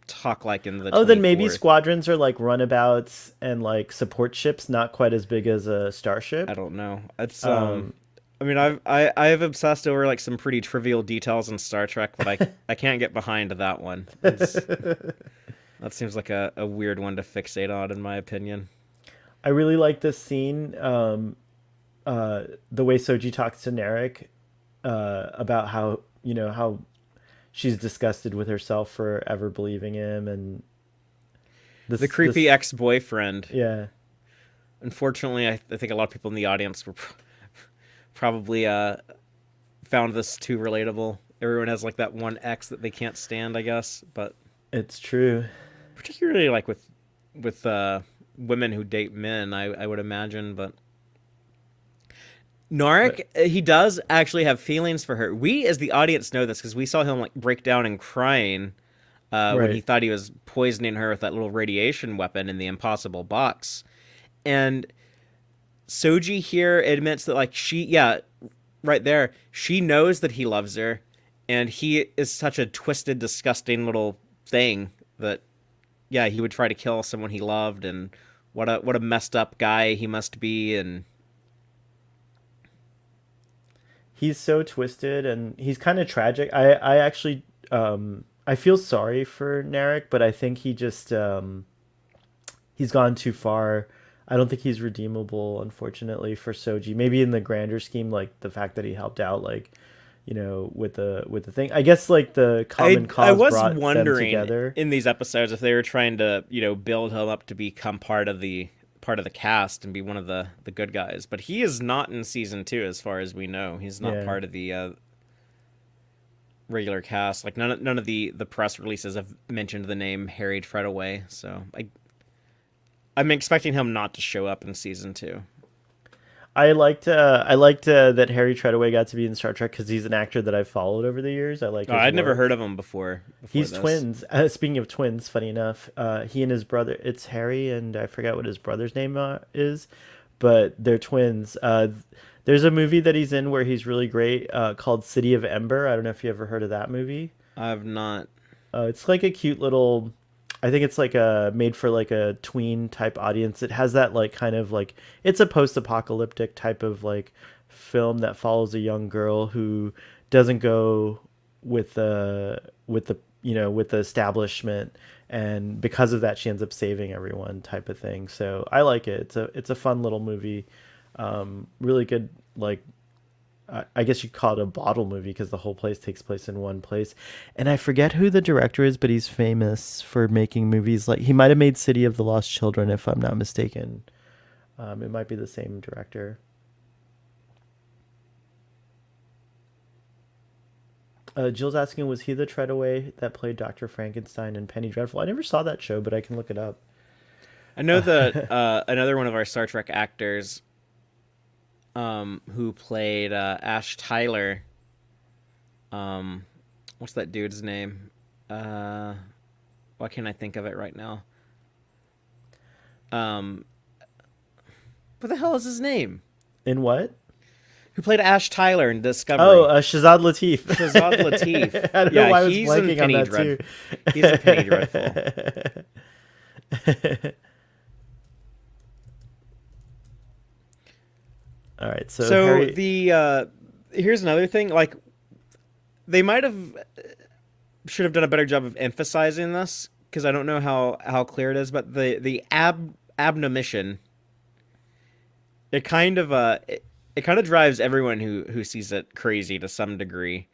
talk like in the Oh, then maybe 24th. squadrons are like runabouts and like support ships, not quite as big as a starship. I don't know. It's Um, I mean, I've obsessed over like some pretty trivial details in Star Trek, but I can't get behind that one. That seems like a weird one to fixate on, in my opinion. I really like this scene. The way Soji talks to Narek about how how she's disgusted with herself for ever believing him, and The creepy ex-boyfriend. Yeah, Unfortunately, I think a lot of people in the audience were probably found this too relatable. Everyone has like that one ex that they can't stand, I guess, but it's true. particularly like with women who date men, I would imagine. But Narek, he does actually have feelings for her. We, as the audience, know this because we saw him like break down and crying when he Right. thought he was poisoning her with that little radiation weapon in the Impossible Box. And Soji here admits that like right there, she knows that he loves her, and he is such a twisted, disgusting little thing that, yeah, he would try to kill someone he loved, and what a messed up guy he must be, and He's so twisted and he's kind of tragic. I actually I feel sorry for Narek, but I think he's gone too far. I don't think he's redeemable, unfortunately, for Soji. Maybe in the grander scheme, like the fact that he helped out, like, with the thing. I guess like the common I cause was brought them wondering together. in these episodes if they were trying to build him up to become part of the cast and be one of the good guys, but he is not in season 2 as far as we know. He's not Yeah. part of the regular cast. Like none of the press releases have mentioned the name Harry Treadaway, so I'm expecting him not to show up in season 2. I liked that Harry Treadaway got to be in Star Trek because he's an actor that I've followed over the years. I like Oh, his I'd never heard work. of him before He's this. twins. Speaking of twins, funny enough, he and his brother, it's Harry, and I forgot what his brother's name is, but they're twins. There's a movie that he's in where he's really great called City of Ember. I don't know if you ever heard of that movie. I've not. It's like a cute little. I think it's like a made for like a tween type audience. It has that like kind of like it's a post-apocalyptic type of like film that follows a young girl who doesn't go with the with the establishment, and because of that she ends up saving everyone type of thing. So I like it. It's a fun little movie. Really good, like I guess you'd call it a bottle movie because the whole place takes place in one place. And I forget who the director is, but he's famous for making movies like he might have made City of the Lost Children, if I'm not mistaken. It might be the same director. Jill's asking, was he the Treadaway that played Dr. Frankenstein and Penny Dreadful? I never saw that show, but I can look it up. I know that another one of our Star Trek actors, who played Ash Tyler. What's that dude's name? Why can't I think of it right now? Um, what the hell is his name? In what? Who played Ash Tyler in Oh, Discovery? Shazad Latif. Shazad Latif. I don't know Yeah, why I was he's in blanking on Penny that too. Dreadful. He's in Penny Dreadful. All right, so So Harry. the here's another thing. Like they might have should have done a better job of emphasizing this because I don't know how clear it is, but the abnomition, it kind of drives everyone who sees it crazy to some degree.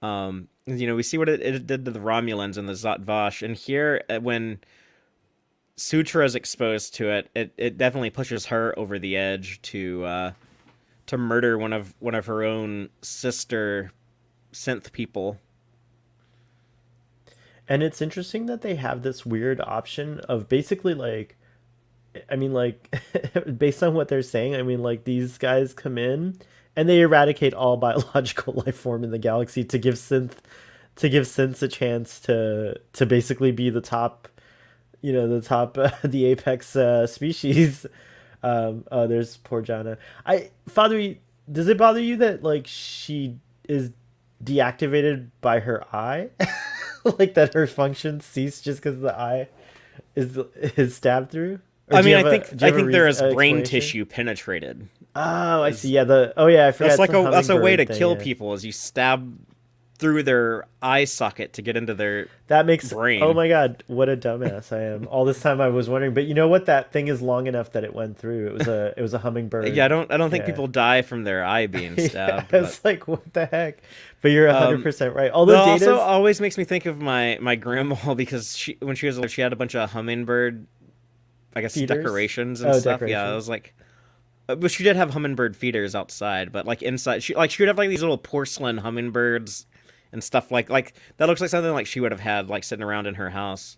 We see what it did to the Romulans and the Zat Vash, and here when Sutra is exposed to it, it definitely pushes her over the edge to murder one of her own sister synth people. And it's interesting that they have this weird option of basically like, I mean, like, based on what they're saying, I mean, like, these guys come in and they eradicate all biological life form in the galaxy to give synths a chance to basically be the top, the top, the apex species. Oh, there's poor Jana. Father, does it bother you that like she is deactivated by her eye? Like that her functions cease just because the eye is stabbed through? Or I do you mean, have I a think there is brain explanation? tissue penetrated. Oh, I see. Is Yeah, I forgot. That's It's like the that's a way to hummingbird thing. kill Yeah, people is you stab through their eye socket to get into their that makes. Oh brain. my God, what a dumbass I am! All this time I was wondering, but you know what? That thing is long enough that it went through. It was a Yeah, hummingbird. I don't think Yeah. people die from their eye being Yeah, stabbed, but it's like what the heck? But you're um 100% right. that Although also Data's. always makes me think of my grandma because when she was little, she had a bunch of hummingbird, I guess, Feeders? decorations and Oh, stuff. Yeah, I decorations. was like, but she did have hummingbird feeders outside, but like inside, she would have like these little porcelain hummingbirds and stuff like that looks like something like she would have had like sitting around in her house.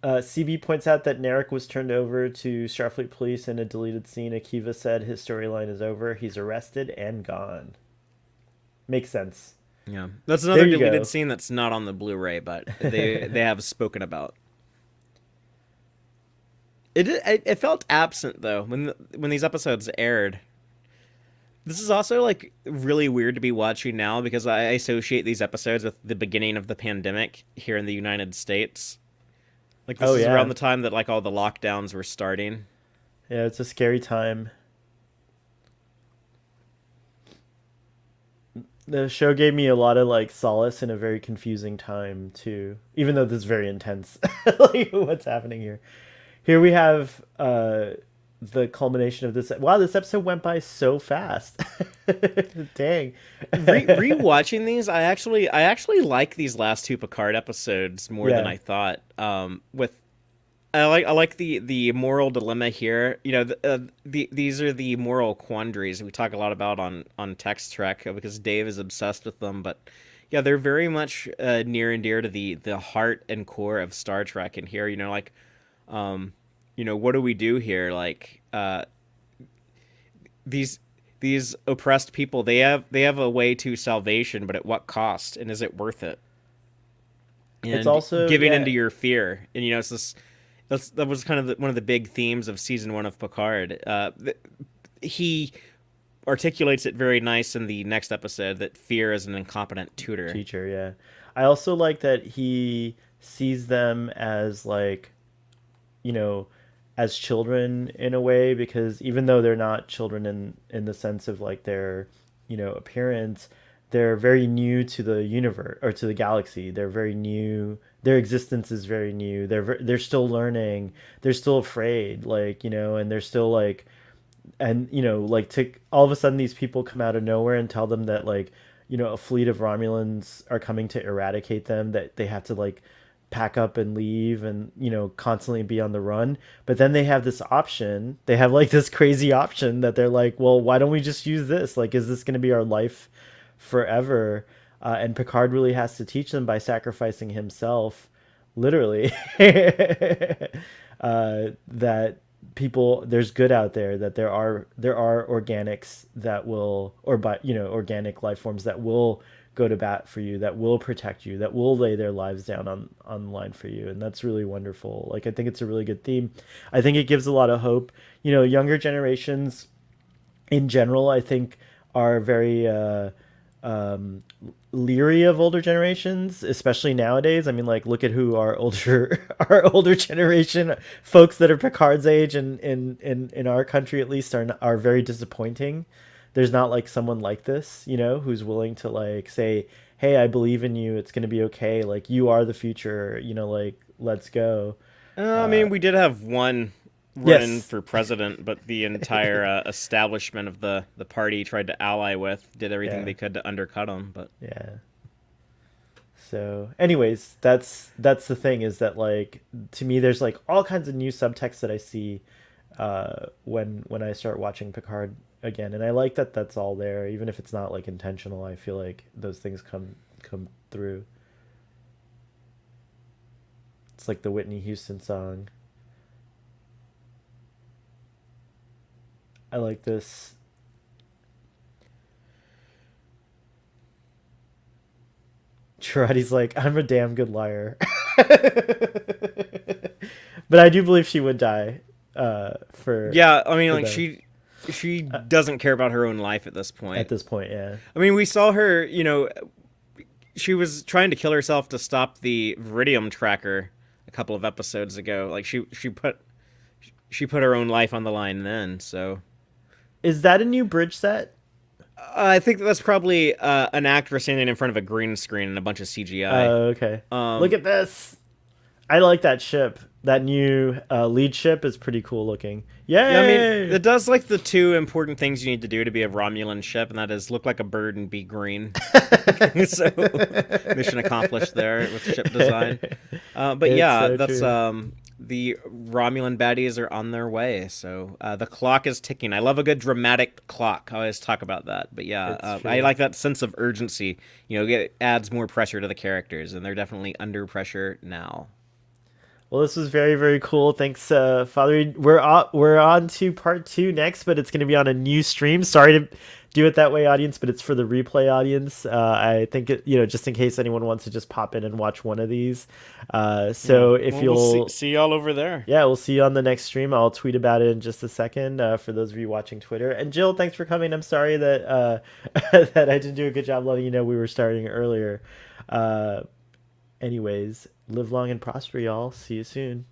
CB points out that Narek was turned over to Starfleet police in a deleted scene. Akiva said his storyline is over. He's arrested and gone. Makes sense. Yeah, that's There another you deleted go. scene that's not on the Blu-ray, but they have spoken about. It felt absent though when these episodes aired. This is also like really weird to be watching now because I associate these episodes with the beginning of the pandemic here in the United States. Like this Oh is around yeah, the time that like all the lockdowns were starting. yeah. It's a scary time. The show gave me a lot of like solace in a very confusing time too. Even though this is very intense, like what's happening here. Here we have the culmination of this. Wow, this episode went by so fast. Dang. Rewatching these, I actually like these last two Picard episodes more than Yeah, I thought. With I like the moral dilemma here. You know, these are the moral quandaries we talk a lot about on Tex Trek because Dave is obsessed with them. But yeah, they're very much near and dear to the heart and core of Star Trek. And here, um, what do we do here? Like these these oppressed people, they have a way to salvation, but at what cost? And is it worth it? it's And also giving into yeah. your fear, and it's this. That was kind of one of the big themes of season one of Picard. He articulates it very nice in the next episode that fear is an incompetent tutor. Teacher, yeah. I also like that he sees them as like, you know, as children in a way because even though they're not children in the sense of like their, appearance, they're very new to the universe or to the galaxy. They're very new. Their existence is very new. They're still learning. They're still afraid, like, and they're still like and like to all of a sudden these people come out of nowhere and tell them that like a fleet of Romulans are coming to eradicate them, that they have to like pack up and leave and constantly be on the run. But then they have this option, they have like this crazy option that they're like, well, why don't we just use this, like, is this going to be our life forever? And Picard really has to teach them by sacrificing himself, literally, that people, there's good out there, that there are organics that will, or but organic life forms that will go to bat for you, that will protect you, that will lay their lives down on the line for you. And that's really wonderful. Like, I think it's a really good theme. I think it gives a lot of hope. Younger generations in general, I think, are very um, leery of older generations, especially nowadays. I mean, like, look at who our older our older generation folks that are Picard's age and in our country at least are very disappointing. There's not like someone like this, who's willing to like say, "Hey, I believe in you. It's gonna be okay. Like, you are the future. Like, let's go." I mean, we did have one run Yes. for president, but the entire establishment of the party tried to ally with, did everything Yeah. they could to undercut him. But Yeah. So, anyways, that's the thing, is that like, to me there's like all kinds of new subtext that I see when I start watching Picard again, and I like that that's all there, even if it's not like intentional. I feel like those things come through. It's like the Whitney Houston song. I like this. Girardi's like, I'm a damn good liar. But I do believe she would die for yeah, I mean, like them she doesn't care about her own life at this at point. this point, yeah. I mean, we saw her, she was trying to kill herself to stop the Viridium tracker a couple of episodes ago. Like she put her own life on the line then. So Is that a new bridge set? I think that's probably an actor standing in front of a green screen and a bunch of CGI. Oh, okay. Look Um, at this. I like that ship. That new lead ship is pretty cool looking. yeah, I mean, Yay! it does like the two important things you need to do to be a Romulan ship, and that is look like a bird and be green. So mission accomplished there with ship design. But It's yeah, so that's true. the Romulan baddies are on their way. So the clock is ticking. I love a good dramatic clock. I always talk about that. But yeah, It's I true. like that sense of urgency. It adds more pressure to the characters, and they're definitely under pressure now. Well, this was very, very cool. Thanks, Father. We're on to part two next, but it's going to be on a new stream. Sorry to do it that way, audience, but it's for the replay audience. I think just in case anyone wants to just pop in and watch one of these. Yeah. So if Well, we'll see you'll, see y'all over there. yeah, we'll see you on the next stream. I'll tweet about it in just a second. For those of you watching Twitter, and Jill, thanks for coming. I'm sorry that that I didn't do a good job letting you know we were starting earlier. Uh, Anyways, live long and prosper, y'all. See you soon.